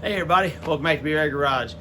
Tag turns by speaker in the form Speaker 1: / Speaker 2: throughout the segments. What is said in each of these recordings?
Speaker 1: Hey everybody, welcome back to B-Rad Garage.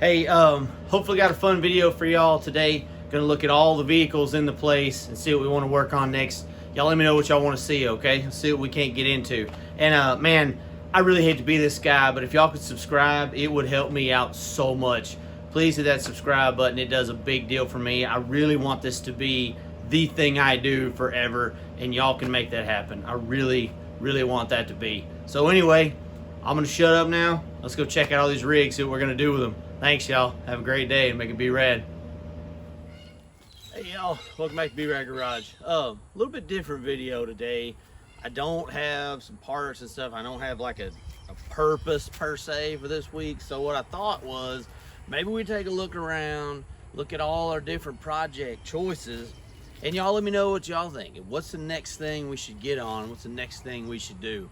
Speaker 1: Hey, hopefully got a fun video for y'all today. Gonna look at all the vehicles in the place and see what we want to work on next. Y'all let me know what y'all want to see, okay? See what we can't get into. And man, I really hate to be this guy, but if y'all could subscribe, it would help me out so much. Please hit that subscribe button. It does a big deal for me. I really want this to be the thing I do forever, and y'all can make that happen. I really want that to be. So anyway, I'm gonna shut up now. Let's go check out all these rigs, see what we're gonna do with them. Thanks, y'all. Have a great day and make it B-Rad. Hey, y'all. Welcome back to B-Rad Garage. A little bit different video today. I don't have some parts and stuff. I don't have like a purpose per se for this week. So what I thought was maybe we take a look around, look at all our different project choices, and y'all let me know what y'all think. What's the next thing we should get on? What's the next thing we should do?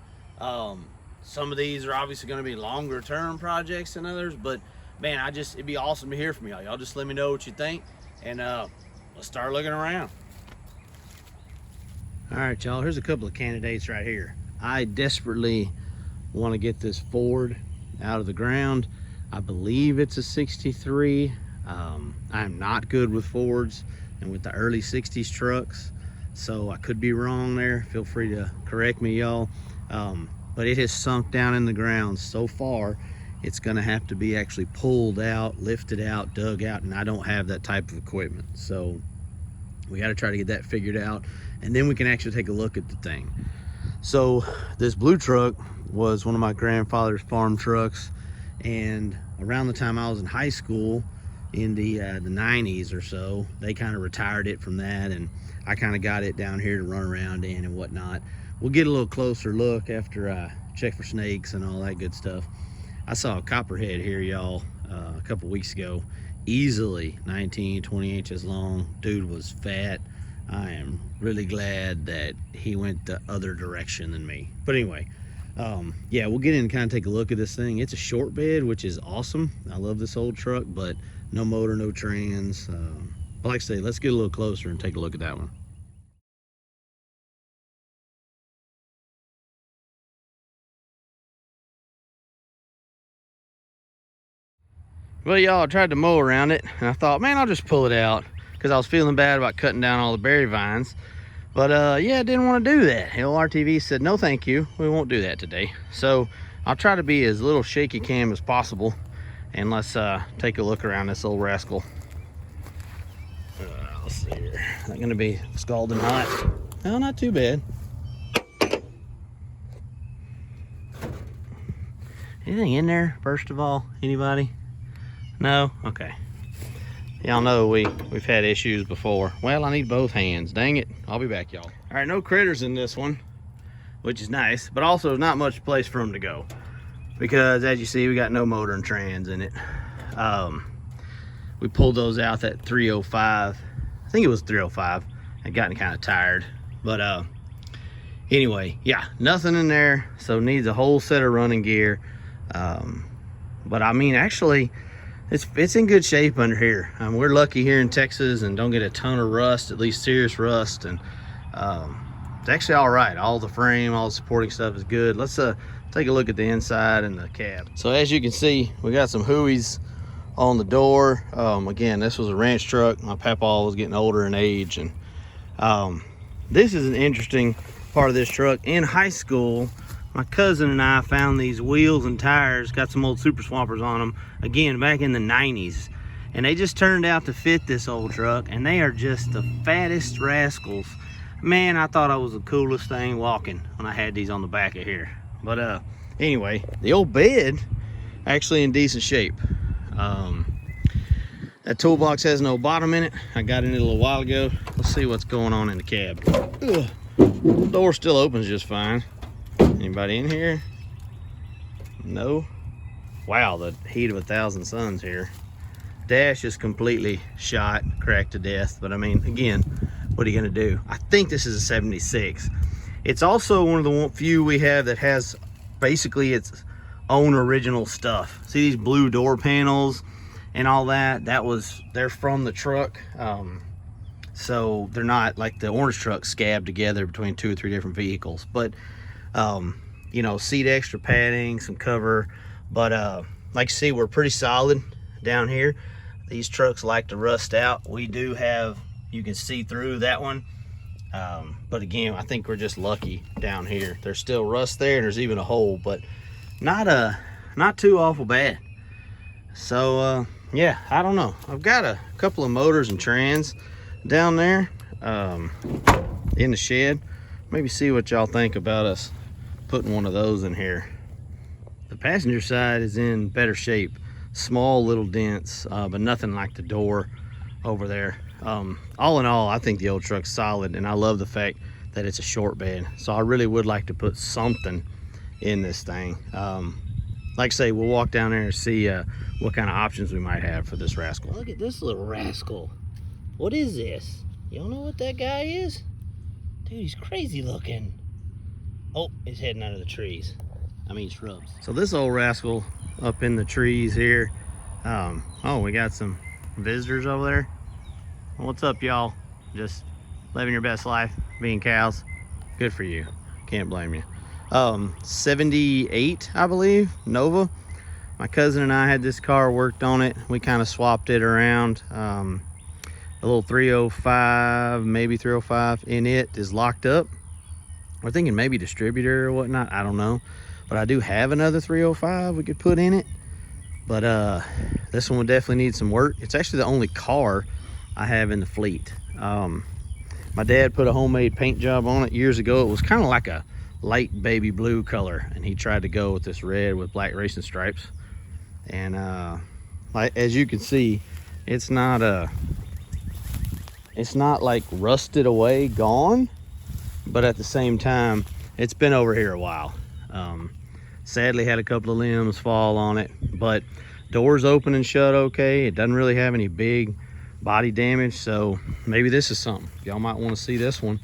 Speaker 1: Some of these are obviously going to be longer term projects than others, but man, it'd be awesome to hear from y'all. Y'all just let me know what you think, and let's start looking around. All right, y'all, here's a couple of candidates right here. I desperately want to get this Ford out of the ground. I believe it's a 63. I'm not good with Fords and with the early 60s trucks, so I could be wrong there. Feel free to correct me, y'all. But it has sunk down in the ground so far, it's gonna have to be actually pulled out, lifted out, dug out, and I don't have that type of equipment. So we gotta try to get that figured out, and then we can actually take a look at the thing. So this blue truck was one of my grandfather's farm trucks, and around the time I was in high school, in the 90s or so, they kind of retired it from that, and I kind of got it down here to run around in and whatnot. We'll get a little closer look after I check for snakes and all that good stuff. I saw a copperhead here, y'all, a couple weeks ago, easily 19, 20 inches long. Dude was fat. I am really glad that he went the other direction than me. But anyway, yeah, we'll get in and kind of take a look at this thing. It's a short bed, which is awesome. I love this old truck, but no motor, no trans. But like I say, let's get a little closer and take a look at that one. Well, y'all, I tried to mow around it, and I thought, man, I'll just pull it out, because I was feeling bad about cutting down all the berry vines. But yeah, I didn't want to do that. RTV said, no thank you, we won't do that today. So I'll try to be as little shaky cam as possible, and let's take a look around this old rascal. Let's see here. Is that gonna be scalding hot? No, not too bad. Anything in there, first of all? Anybody? No? Okay. Y'all know we've had issues before. Well, I need both hands. Dang it. I'll be back, y'all. All right, no critters in this one, which is nice, but also there's not much place for them to go, because as you see, we got no motor and trans in it. We pulled those out that 305. I think it was 305. I'd gotten kind of tired, but anyway, yeah, nothing in there, so needs a whole set of running gear. But I mean, actually, it's in good shape under here. We're lucky here in Texas and don't get a ton of rust, at least serious rust, and it's actually all right. All the frame, all the supporting stuff is good. Let's take a look at the inside and the cab. So as you can see, we got some hooies on the door. Again, this was a ranch truck. My papa was getting older in age, and this is an interesting part of this truck. In high school, my cousin and I found these wheels and tires, got some old super swampers on them, again, back in the 90s. And they just turned out to fit this old truck, and they are just the fattest rascals. Man, I thought I was the coolest thing walking when I had these on the back of here. But anyway, the old bed, actually in decent shape. That toolbox has no bottom in it. I got in it a little while ago. Let's see what's going on in the cab. Ugh. Door still opens just fine. Anybody in here? No? Wow, the heat of 1,000 suns here. Dash is completely shot, cracked to death. But I mean, again, what are you gonna do? I think this is a 76. It's also one of the few we have that has basically its own original stuff. See these blue door panels and all that? They're from the truck. So they're not like the orange truck scabbed together between 2 or 3 different vehicles. But you know, seat extra padding, some cover But like you see, we're pretty solid down here. These trucks like to rust out. We do have, you can see through that one. But again, I think we're just lucky down here. There's still rust there, and there's even a hole, but not too awful bad. So yeah, I don't know. I've got a couple of motors and trans down there in the shed. Maybe see what y'all think about us putting one of those in here. The passenger side is in better shape. Small little dents, but nothing like the door over there. All in all, I think the old truck's solid, and I love the fact that it's a short bed. So I really would like to put something in this thing. Like I say, we'll walk down there and see what kind of options we might have for this rascal. Look at this little rascal. What is this? You don't know what that guy is? Dude, he's crazy looking. Oh, he's heading out of the trees. I mean shrubs. So this old rascal up in the trees here. Oh, we got some visitors over there. What's up, y'all? Just living your best life, being cows. Good for you. Can't blame you. 78, I believe, Nova. My cousin and I had this car, worked on it. We kind of swapped it around. A little 305, maybe 305 in it is locked up. We're thinking maybe distributor or whatnot. I don't know. But I do have another 305 we could put in it. But this one would definitely need some work. It's actually the only car I have in the fleet. My dad put a homemade paint job on it years ago. It was kind of like a light baby blue color, and he tried to go with this red with black racing stripes. And like, as you can see, it's not like rusted away, gone, but at the same time, it's been over here a while. Sadly had a couple of limbs fall on it, but doors open and shut okay. It doesn't really have any big body damage, so maybe this is something. Y'all might want to see this one.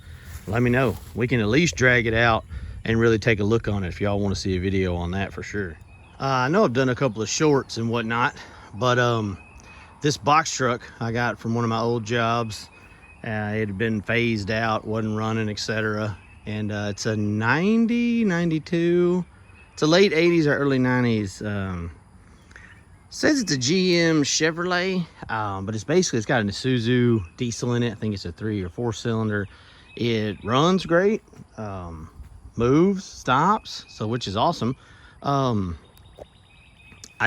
Speaker 1: Let me know. We can at least drag it out and really take a look on it if y'all want to see a video on that for sure. I know I've done a couple of shorts and whatnot, but this box truck I got from one of my old jobs, it had been phased out, wasn't running, etc. And it's a 92. It's a late 80s or early 90s. Says it's a GM Chevrolet, but it's got an Isuzu diesel in it. I think it's a 3 or 4 cylinder. It runs great, moves, stops, so which is awesome. I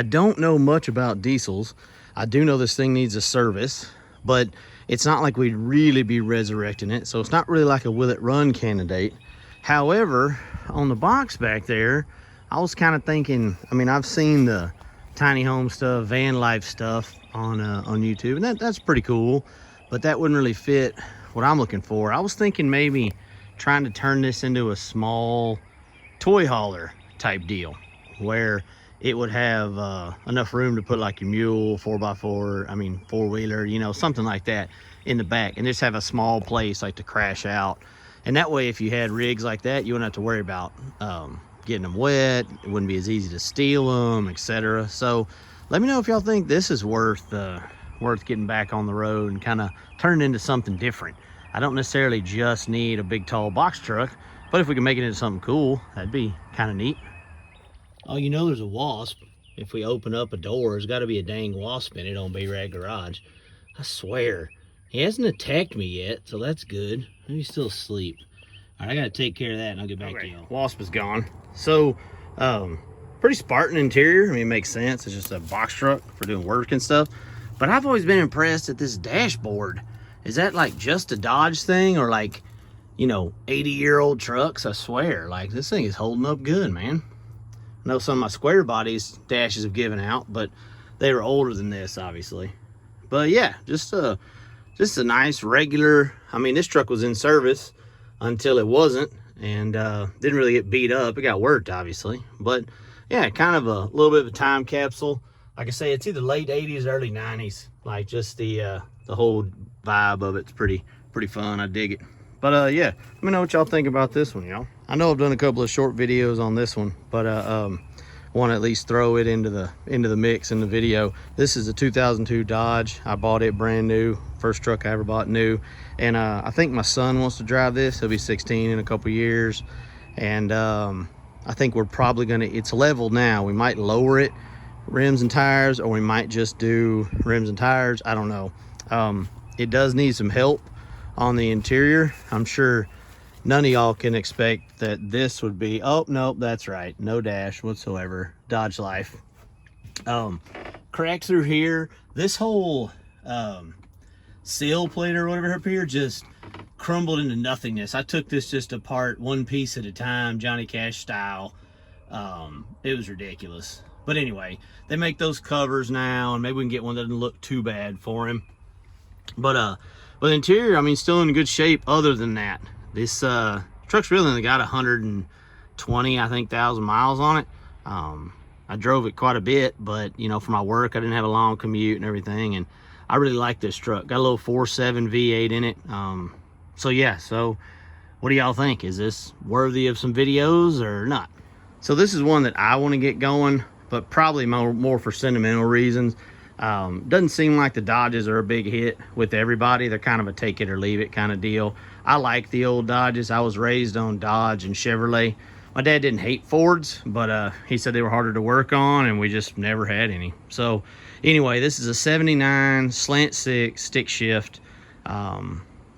Speaker 1: don't know much about diesels. I do know this thing needs a service, but it's not like we'd really be resurrecting it, so it's not really like a will it run candidate. However, on the box back there, I was kind of thinking, I mean, I've seen the tiny home stuff, van life stuff on YouTube, and that's pretty cool, but that wouldn't really fit what I'm looking for. I was thinking maybe trying to turn this into a small toy hauler type deal, where it would have enough room to put like your mule, 4x4, I mean 4-wheeler, you know, something like that in the back, and just have a small place like to crash out. And that way, if you had rigs like that, you wouldn't have to worry about getting them wet. It wouldn't be as easy to steal them, etc. So let me know if y'all think this is worth getting back on the road and kind of turn it into something different. I don't necessarily just need a big tall box truck, but if we can make it into something cool, that'd be kind of neat. Oh, you know there's a wasp. If we open up a door, there's got to be a dang wasp in it on B-Rad Garage. I swear. He hasn't attacked me yet, so that's good. Maybe he's still asleep. All right, I got to take care of that, and I'll get back to you. Wasp is gone. So, pretty Spartan interior. I mean, it makes sense. It's just a box truck for doing work and stuff. But I've always been impressed at this dashboard. Is that like just a Dodge thing, or like, you know, 80-year-old trucks? I swear, like this thing is holding up good, man. I know some of my square bodies dashes have given out, but they were older than this, obviously. But yeah, just a nice regular. I mean, this truck was in service until it wasn't, and didn't really get beat up. It got worked, obviously, but yeah, kind of a little bit of a time capsule. Like I say, it's either late 80s or early 90s. Like just the whole vibe of it's pretty fun. I dig it. But yeah, let me know what y'all think about this one, y'all. I know I've done a couple of short videos on this one, but want to at least throw it into the mix in the video. This is a 2002 Dodge. I bought it brand new, first truck I ever bought new, and I think my son wants to drive this. He'll be 16 in a couple years, and I I think we're probably gonna, it's level now. We might lower it, rims and tires, or we might just do rims and tires. I don't know. It does need some help on the interior. I'm sure none of y'all can expect that this would be, oh, nope, that's right. No dash whatsoever. Dodge Life. Crack through here. This whole seal plate or whatever up here just crumbled into nothingness. I took this just apart one piece at a time, Johnny Cash style. It was ridiculous. But anyway, they make those covers now, and maybe we can get one that doesn't look too bad for him. But the interior, I mean, still in good shape other than that. This truck's really only got 120, I think, thousand miles on it. I drove it quite a bit, but, you know, for my work, I didn't have a long commute and everything, and I really like this truck. Got a little 4.7 V8 in it. So yeah, so what do y'all think? Is this worthy of some videos or not? So this is one that I want to get going, but probably more for sentimental reasons. Doesn't seem like the Dodges are a big hit with everybody. They're kind of a take it or leave it kind of deal. I like the old Dodges. I was raised on Dodge and Chevrolet. My dad didn't hate Fords, but he said they were harder to work on, and we just never had any. So anyway, this is a 79 slant 6 stick shift.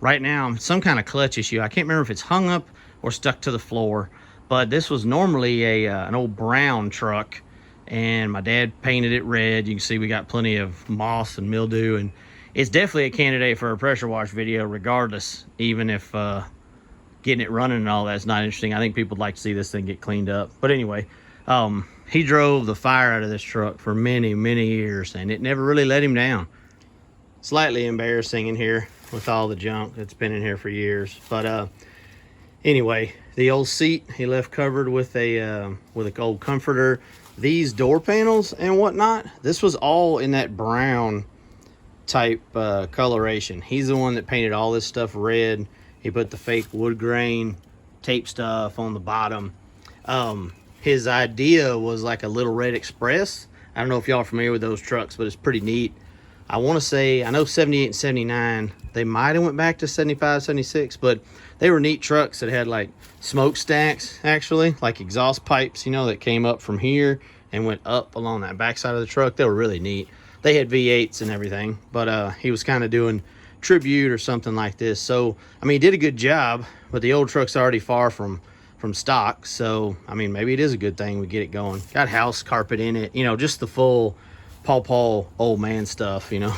Speaker 1: Right now, some kind of clutch issue. I can't remember if it's hung up or stuck to the floor, but this was normally an old brown truck, and my dad painted it red. You can see we got plenty of moss and mildew, and it's definitely a candidate for a pressure wash video regardless, even if getting it running and all that's not interesting. I think people would like to see this thing get cleaned up. But anyway, he drove the fire out of this truck for many, many years, and it never really let him down. Slightly embarrassing in here with all the junk that's been in here for years. But anyway, the old seat he left covered with a old comforter. These door panels and whatnot, this was all in that brown type coloration. He's the one that painted all this stuff red. He put the fake wood grain tape stuff on the bottom. His idea was like a little red express. I don't know if y'all are familiar with those trucks, but it's pretty neat. I want to say, I know 78 and 79, they might have went back to 75, 76, but they were neat trucks that had like smokestacks, actually, like exhaust pipes, you know, that came up from here and went up along that backside of the truck. They were really neat. They had V8s and everything, but he was kind of doing tribute or something like this. So, I mean, he did a good job, but the old truck's already far from stock. So, I mean, maybe it is a good thing we get it going. Got house carpet in it, you know, just the full Paw old man stuff, you know.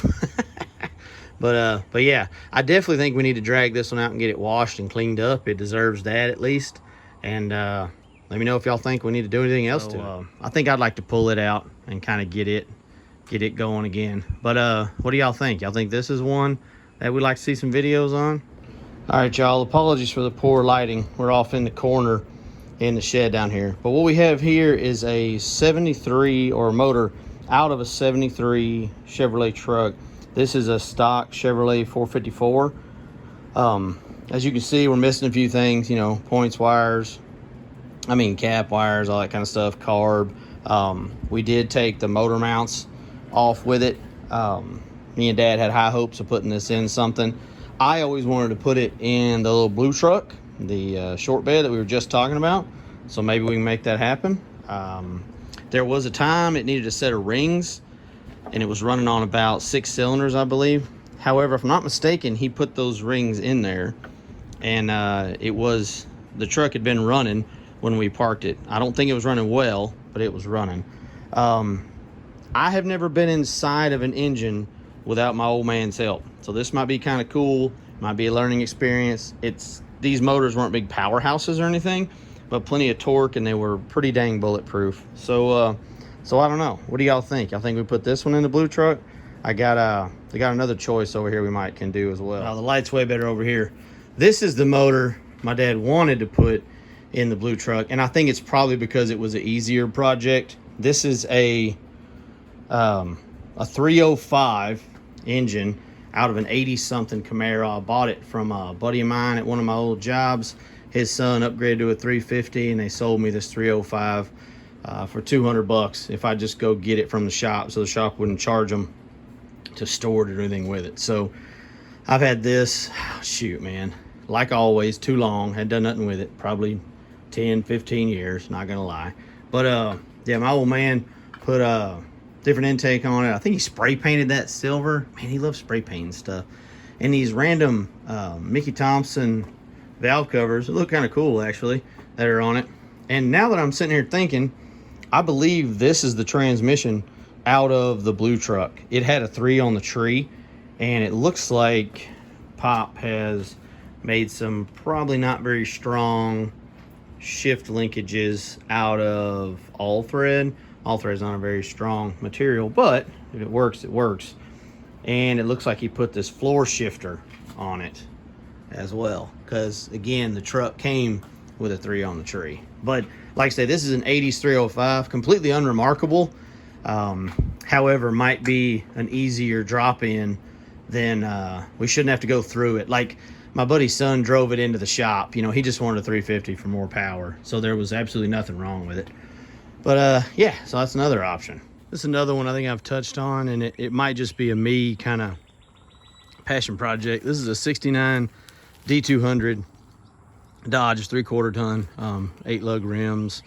Speaker 1: But yeah, I definitely think we need to drag this one out and get it washed and cleaned up. It deserves that at least. And let me know if y'all think we need to do anything else to it. I think I'd like to pull it out and kind of get it going again. But what do y'all think? Y'all think this is one that we'd like to see some videos on? All right, y'all, apologies for the poor lighting. We're off in the corner in the shed down here. But what we have here is a 73 or motor out of a 73 Chevrolet truck. This is a stock Chevrolet 454. As you can see, we're missing a few things, you know, points wires, cap wires, all that kind of stuff, carb. We did take the motor mounts off with it. Me and Dad had high hopes of putting this in something. I always wanted to put it in the little blue truck, the short bed that we were just talking about. So maybe we can make that happen. There was a time it needed a set of rings, and it was running on about 6 cylinders, I believe. However, if I'm not mistaken, he put those rings in there, and the truck had been running when we parked it. I don't think it was running well, but it was running. I have never been inside of an engine without my old man's help, so this might be kind of cool. Might be a learning experience. These motors weren't big powerhouses or anything, but plenty of torque, and they were pretty dang bulletproof. So I don't know. What do y'all think? Y'all think we put this one in the blue truck? I got another choice over here we can do as well. The light's way better over here. This is the motor my dad wanted to put in the blue truck, and I think it's probably because it was an easier project. This is a 305 engine out of an 80-something Camaro. I bought it from a buddy of mine at one of my old jobs. His son upgraded to a 350, and they sold me this 305 for $200 if I just go get it from the shop, so the shop wouldn't charge them to store it or anything with it. So I've had this, shoot, man, like always, too long. Had done nothing with it. Probably 10, 15 years, not gonna lie. But yeah, my old man put a different intake on it. I think he spray painted that silver. Man, he loves spray painting stuff. And these random Mickey Thompson valve covers, it look kind of cool actually, that are on it. And now that I'm sitting here thinking, I believe this is the transmission out of the blue truck. It had a 3 on the tree, and it looks like Pop has made some probably not very strong shift linkages out of all thread. All thread is not a very strong material, but if it works, it works. And it looks like he put this floor shifter on it as well, because again, the truck came with a 3 on the tree. But like I say, this is an 80s 305, completely unremarkable. However, might be an easier drop in than we shouldn't have to go through it. Like my buddy's son drove it into the shop, you know, he just wanted a 350 for more power, so there was absolutely nothing wrong with it. But yeah, so that's another option. This is another one I think I've touched on, and it might just be a me kind of passion project. This is a 69 D200 Dodge 3/4 ton, 8 lug rims,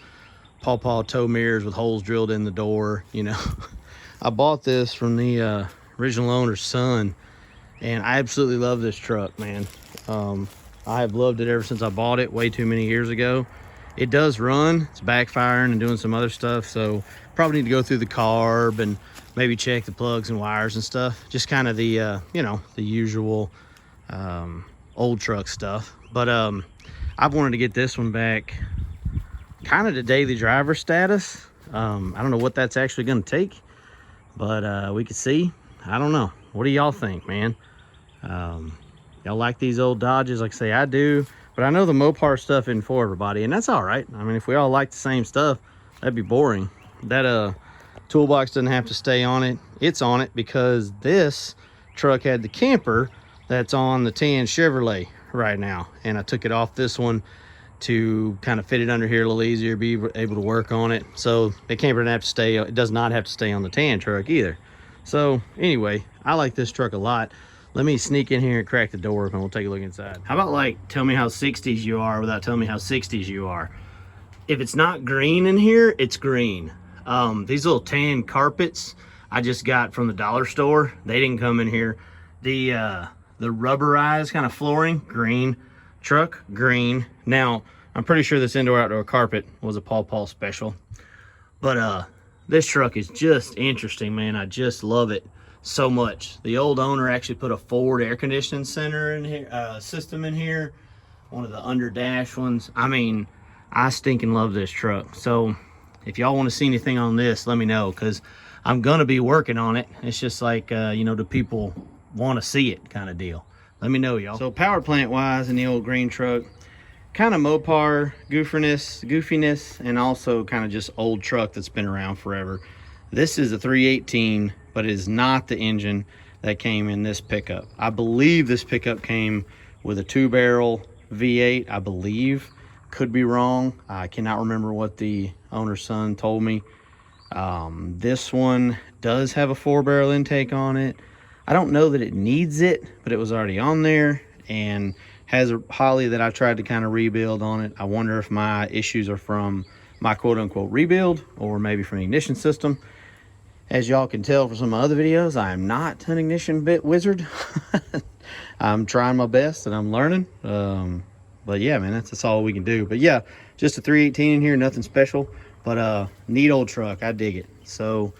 Speaker 1: paw tow mirrors with holes drilled in the door, you know. I bought this from the original owner's son, and I absolutely love this truck, man. I have loved it ever since I bought it way too many years ago. It does run, it's backfiring and doing some other stuff, so probably need to go through the carb and maybe check the plugs and wires and stuff. Just kind of the, you know, the usual old truck stuff. But I've wanted to get this one back kind of to daily driver status. I don't know what that's actually going to take, but we could see. I don't know. What do y'all think, man? Y'all like these old Dodges? Like I say, I do. But I know the Mopar stuff isn't for everybody, and that's all right. I mean, if we all like the same stuff, that'd be boring. That toolbox doesn't have to stay on it. It's on it because this truck had the camper that's on the tan Chevrolet right now, and I took it off this one to kind of fit it under here a little easier, be able to work on it. So the camper doesn't have to stay, it does not have to stay on the tan truck either. So anyway, I like this truck a lot. Let me sneak in here and crack the door open. We'll take a look inside. How about, like, tell me how 60s you are without telling me how 60s you are? If it's not green in here, it's green. These little tan carpets I just got from the dollar store, they didn't come in here. The rubberized kind of flooring, green. Truck, green. Now, I'm pretty sure this indoor-outdoor carpet was a Paw special. But this truck is just interesting, man. I just love it so much. The old owner actually put a forward air conditioning center in here, system in here, one of the under dash ones. I mean, I stinking love this truck. So if y'all want to see anything on this, let me know, because I'm gonna be working on it. It's just like, you know, do people want to see it kind of deal. Let me know, y'all. So power plant wise in the old green truck, kind of Mopar goofiness, and also kind of just old truck that's been around forever. This is a 318, but it is not the engine that came in this pickup. I believe this pickup came with a 2-barrel V8, I believe. Could be wrong. I cannot remember what the owner's son told me. This one does have a 4-barrel intake on it. I don't know that it needs it, but it was already on there, and has a Holly that I tried to kind of rebuild on it. I wonder if my issues are from my quote-unquote rebuild or maybe from the ignition system. As y'all can tell from some of my other videos, I am not an ignition bit wizard. I'm trying my best and I'm learning. But yeah, man, that's all we can do. But yeah, just a 318 in here, nothing special, but neat old truck. I dig it. So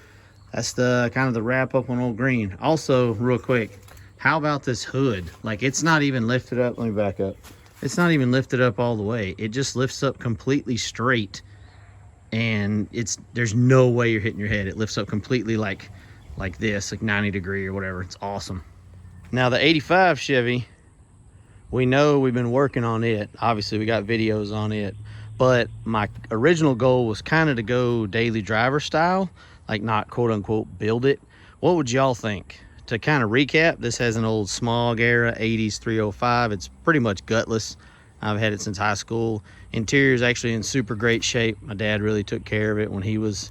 Speaker 1: that's the kind of the wrap up on old green. Also, real quick, how about this hood? Like, it's not even lifted up. Let me back up. It's not even lifted up all the way. It just lifts up completely straight, and there's no way you're hitting your head. It lifts up completely like this, like 90 degree or whatever. It's awesome. Now the 85 Chevy, we know we've been working on it. Obviously we got videos on it, but my original goal was kind of to go daily driver style, like not quote unquote build it. What would y'all think? To kind of recap, this has an old Smog era 80s 305. It's pretty much gutless. I've had it since high school. Interior is actually in super great shape. My dad really took care of it when he was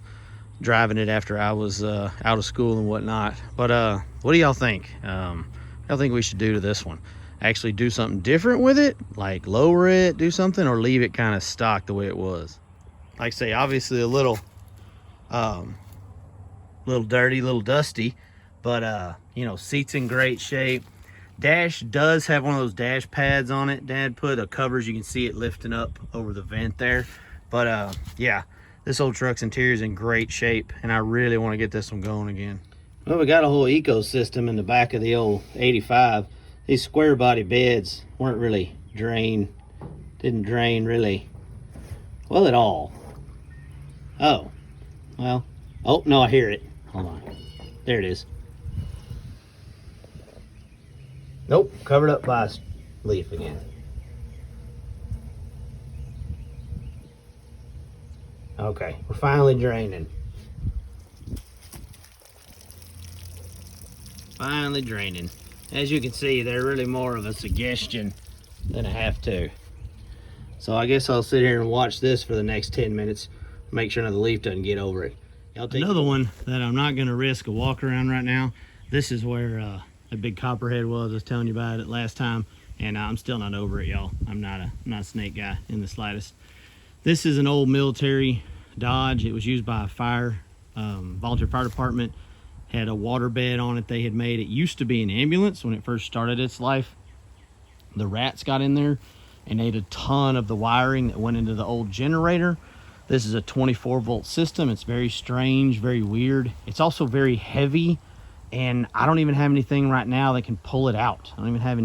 Speaker 1: driving it after I was out of school and whatnot. But what do y'all think? Y'all think we should do to this one? actually do something different with it, like lower it, do something, or leave it kind of stock the way it was. Like I say, obviously a little dirty, little dusty, but you know, seat's in great shape. Dash does have one of those dash pads on it. Dad put a covers, you can see it lifting up over the vent there. But yeah, this old truck's interior is in great shape, and I really want to get this one going again. Well, we got a whole ecosystem in the back of the old 85. These square body beds weren't really didn't drain really well at all. Oh, well, oh no, I hear it. Hold on, there it is. Nope, covered up by a leaf again. Okay, we're finally draining. Finally draining. As you can see, they're really more of a suggestion than a have to. So I guess I'll sit here and watch this for the next 10 minutes. Make sure the leaf doesn't get over it. Another one that I'm not gonna risk a walk around right now. This is where a big copperhead was. I was telling you about it last time, and I'm still not over it, y'all. I'm not a snake guy in the slightest. This is an old military Dodge. It was used by a volunteer fire department. Had a water bed on it they had made. It used to be an ambulance when it first started its life. The rats got in there and ate a ton of the wiring that went into the old generator. This is a 24-volt system. It's very strange, very weird. It's also very heavy, and I don't even have anything right now that can pull it out. I don't even have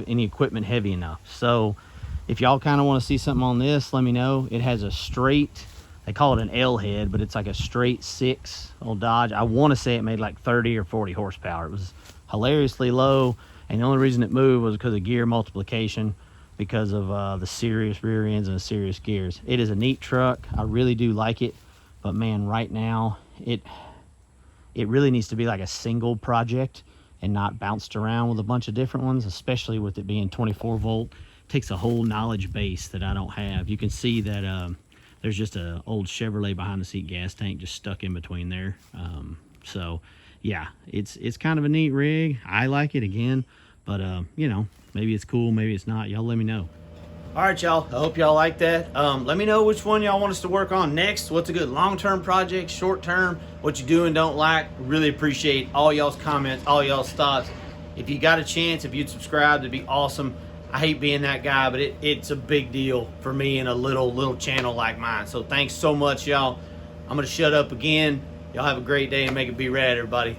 Speaker 1: any equipment heavy enough. So if y'all kind of want to see something on this, let me know. It has a straight, they call it an L head, but it's like a straight 6 old Dodge. I want to say it made like 30 or 40 horsepower. It was hilariously low, and the only reason it moved was because of gear multiplication, because of the serious rear ends and the serious gears. It is a neat truck. I really do like it, but man, right now it really needs to be like a single project and not bounced around with a bunch of different ones, especially with it being 24 volt. It takes a whole knowledge base that I don't have. You can see that there's just an old Chevrolet behind the seat gas tank just stuck in between there. So yeah, it's kind of a neat rig. I like it again, but you know, maybe it's cool, maybe it's not. Y'all let me know. All right, y'all, I hope y'all like that. Let me know which one y'all want us to work on next. What's a good long-term project, short-term, what you do and don't like. Really appreciate all y'all's comments, all y'all's thoughts. If you got a chance, if you'd subscribe, it'd be awesome. I hate being that guy, but it's a big deal for me in a little channel like mine. So thanks so much, y'all. I'm gonna shut up again. Y'all have a great day and make it B-Rad, everybody.